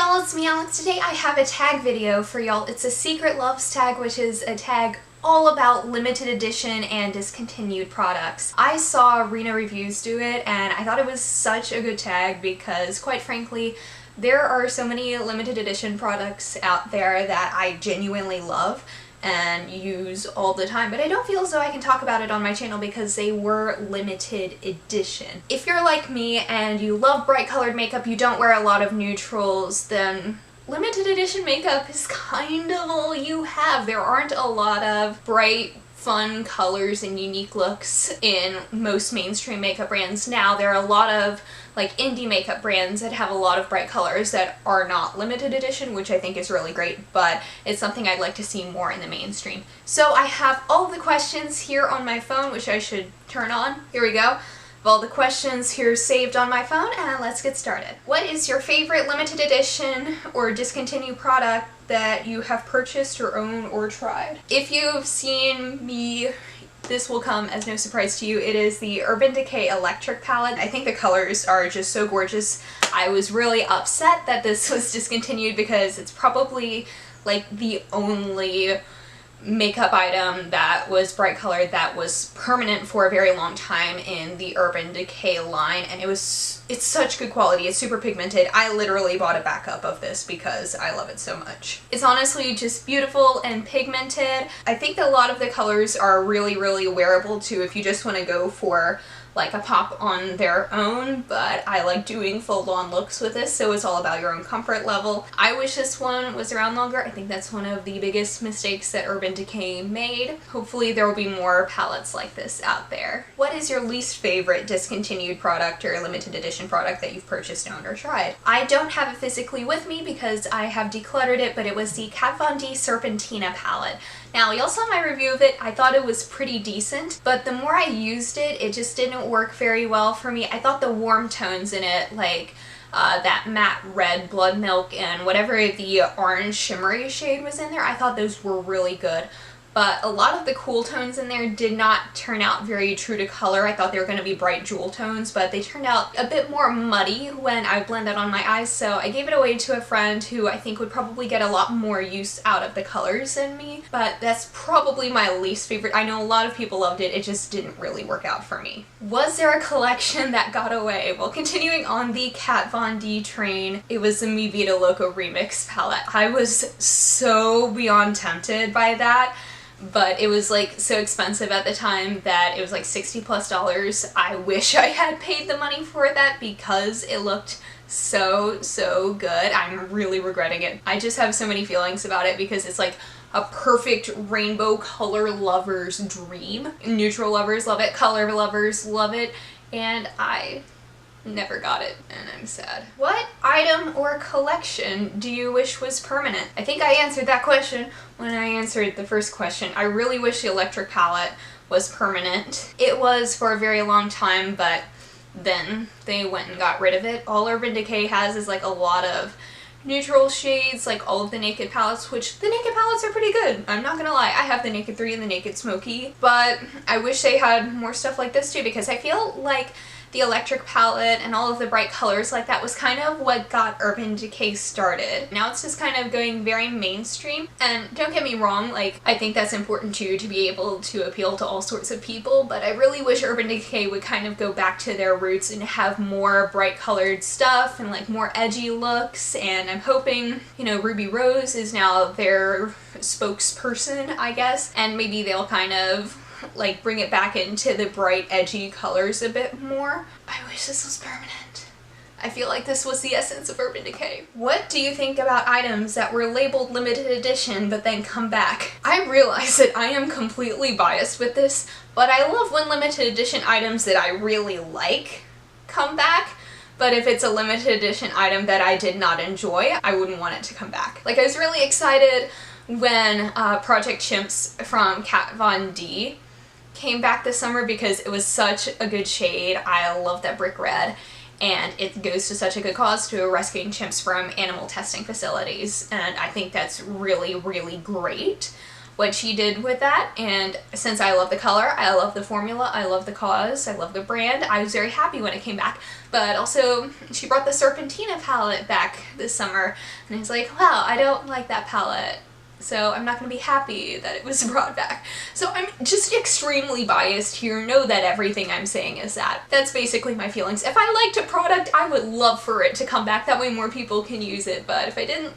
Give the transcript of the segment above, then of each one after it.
y'all, it's me Alex. Today I have a tag video for y'all. It's a Secret Loves tag, which is a tag all about limited edition and discontinued products. I saw RinaReviews do it and I thought it was such a good tag because, quite frankly, there are so many limited edition products out there that I genuinely love and use all the time, but I don't feel as though I can talk about it on my channel because they were limited edition. If you're like me and you love bright colored makeup, you don't wear a lot of neutrals, then limited edition makeup is kind of all you have. There aren't a lot of bright, fun colors and unique looks in most mainstream makeup brands now. There are a lot of like indie makeup brands that have a lot of bright colors that are not limited edition, which I think is really great, but it's something I'd like to see more in the mainstream. So I have all the questions here on my phone, which I should turn on. Here we go. All the questions here saved on my phone, and let's get started. What is your favorite limited edition or discontinued product that you have purchased or owned or tried? If you've seen me, this will come as no surprise to you. It is the Urban Decay Electric palette. I think the colors are just so gorgeous. I was really upset that this was discontinued because it's probably like the only makeup item that was bright colored that was permanent for a very long time in the Urban Decay line, and it's such good quality. It's super pigmented. I literally bought a backup of this because I love it so much. It's honestly just beautiful and pigmented. I think that a lot of the colors are really wearable too if you just want to go for like a pop on their own, but I like doing full-on looks with this, so it's all about your own comfort level. I wish this one was around longer. I think that's one of the biggest mistakes that Urban Decay made. Hopefully there will be more palettes like this out there. What is your least favorite discontinued product or limited edition product that you've purchased, owned, or tried? I don't have it physically with me because I have decluttered it, but it was the Kat Von D Serpentina palette. Now, y'all saw my review of it. I thought it was pretty decent, but the more I used it, it just didn't work very well for me. I thought the warm tones in it, like that matte red blood milk and whatever the orange shimmery shade was in there, I thought those were really good. But a lot of the cool tones in there did not turn out very true to color. I thought they were going to be bright jewel tones, but they turned out a bit more muddy when I blend that on my eyes, so I gave it away to a friend who I think would probably get a lot more use out of the colors than me, but that's probably my least favorite. I know a lot of people loved it, it just didn't really work out for me. Was there a collection that got away? Well, continuing on the Kat Von D train, it was the Mi Vida Loco Remix palette. I was so beyond tempted by that, but it was like so expensive at the time that it was like $60+ I wish I had paid the money for that because it looked so good. I'm really regretting it. I just have so many feelings about it because it's like a perfect rainbow color lover's dream. Neutral lovers love it, color lovers love it, and I never got it, and I'm sad. What item or collection do you wish was permanent? I think I answered that question when I answered the first question. I really wish the electric palette was permanent. It was for a very long time, but then they went and got rid of it. All Urban Decay has is like a lot of neutral shades, like all of the Naked palettes, which the Naked palettes are pretty good. I'm not gonna lie, I have the Naked 3 and the Naked Smoky, but I wish they had more stuff like this too because I feel like the electric palette and all of the bright colors like that was kind of what got Urban Decay started. Now it's just kind of going very mainstream, and don't get me wrong, like I think that's important too, to be able to appeal to all sorts of people, but I really wish Urban Decay would kind of go back to their roots and have more bright colored stuff and like more edgy looks, and I'm hoping, you know, Ruby Rose is now their spokesperson, I guess, and maybe they'll kind of like bring it back into the bright edgy colors a bit more. I wish this was permanent. I feel like this was the essence of Urban Decay. What do you think about items that were labeled limited edition but then come back? I realize that I am completely biased with this, but I love when limited edition items that I really like come back. But if it's a limited edition item that I did not enjoy, I wouldn't want it to come back. Like I was really excited when Project Chimps from Kat Von D came back this summer because it was such a good shade. I love that brick red, and it goes to such a good cause to rescuing chimps from animal testing facilities, and I think that's really great. what she did with that, and since I love the color, I love the formula, I love the cause, I love the brand, I was very happy when it came back. But also, she brought the Serpentina palette back this summer, and I was like, wow, I don't like that palette, so I'm not going to be happy that it was brought back. So I'm just extremely biased here. Know that everything I'm saying is that. That's basically my feelings. If I liked a product, I would love for it to come back, that way more people can use it, but if I didn't,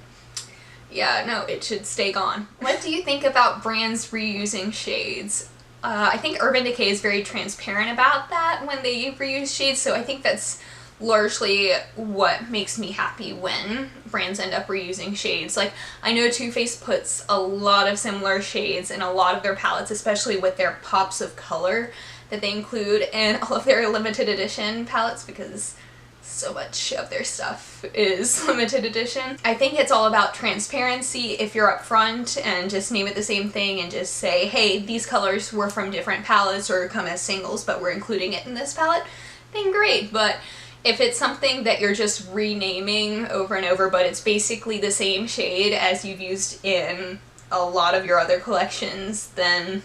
yeah, no, it should stay gone. What do you think about brands reusing shades? I think Urban Decay is very transparent about that when they reuse shades, so I think that's largely what makes me happy when brands end up reusing shades. Like, I know Too Faced puts a lot of similar shades in a lot of their palettes, especially with their pops of color that they include in all of their limited edition palettes, because so much of their stuff is limited edition. I think it's all about transparency. If you're upfront and just name it the same thing and just say, hey, these colors were from different palettes or come as singles, but we're including it in this palette, then great. But if it's something that you're just renaming over and over, but it's basically the same shade as you've used in a lot of your other collections, then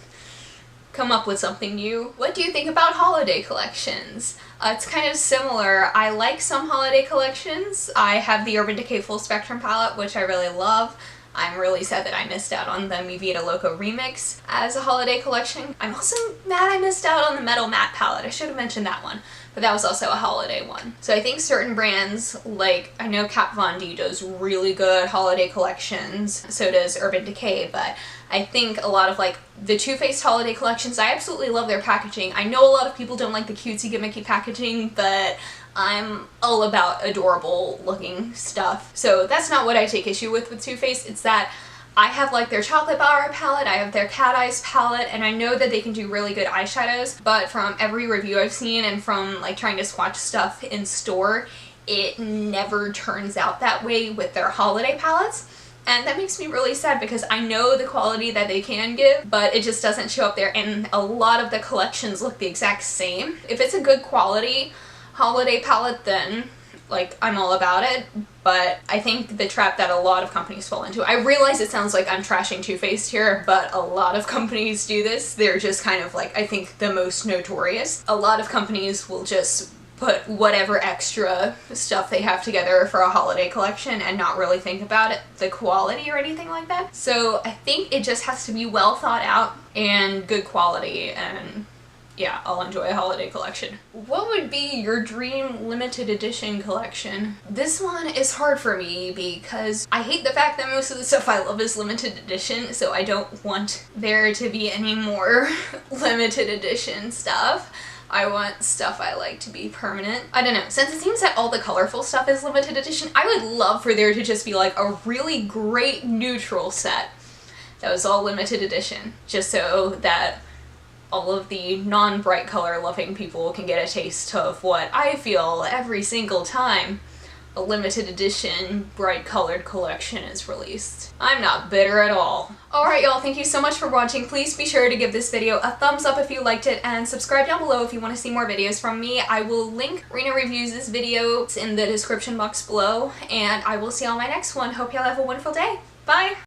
come up with something new. What do you think about holiday collections? It's kind of similar. I like some holiday collections. I have the Urban Decay Full Spectrum palette, which I really love. I'm really sad that I missed out on the Mi Vida Loco remix as a holiday collection. I'm also mad I missed out on the Metal Matte palette. I should have mentioned that one, but that was also a holiday one. So I think certain brands, like I know Kat Von D does really good holiday collections, so does Urban Decay, but I think a lot of like the Too Faced holiday collections, I absolutely love their packaging. I know a lot of people don't like the cutesy gimmicky packaging, but I'm all about adorable looking stuff. So that's not what I take issue with Too Faced. It's that I have like their Chocolate Bar palette, I have their Cat Eyes palette, and I know that they can do really good eyeshadows, but from every review I've seen and from like trying to swatch stuff in store, it never turns out that way with their holiday palettes. And that makes me really sad because I know the quality that they can give, but it just doesn't show up there, and a lot of the collections look the exact same. If it's a good quality holiday palette, then like I'm all about it, but I think the trap that a lot of companies fall into, I realize it sounds like I'm trashing Too Faced here, but a lot of companies do this. They're just kind of like, I think, the most notorious. A lot of companies will just put whatever extra stuff they have together for a holiday collection and not really think about it, the quality or anything like that. So I think it just has to be well thought out and good quality, and yeah, I'll enjoy a holiday collection. What would be your dream limited edition collection? This one is hard for me because I hate the fact that most of the stuff I love is limited edition, so I don't want there to be any more limited edition stuff. I want stuff I like to be permanent. I don't know, since it seems that all the colorful stuff is limited edition, I would love for there to just be like a really great neutral set that was all limited edition, just so that all of the non-bright color loving people can get a taste of what I feel every single time a limited edition bright colored collection is released. I'm not bitter at all. Alright y'all, thank you so much for watching. Please be sure to give this video a thumbs up if you liked it, and subscribe down below if you want to see more videos from me. I will link RinaReviews' video in the description box below, and I will see you on my next one. Hope y'all have a wonderful day. Bye!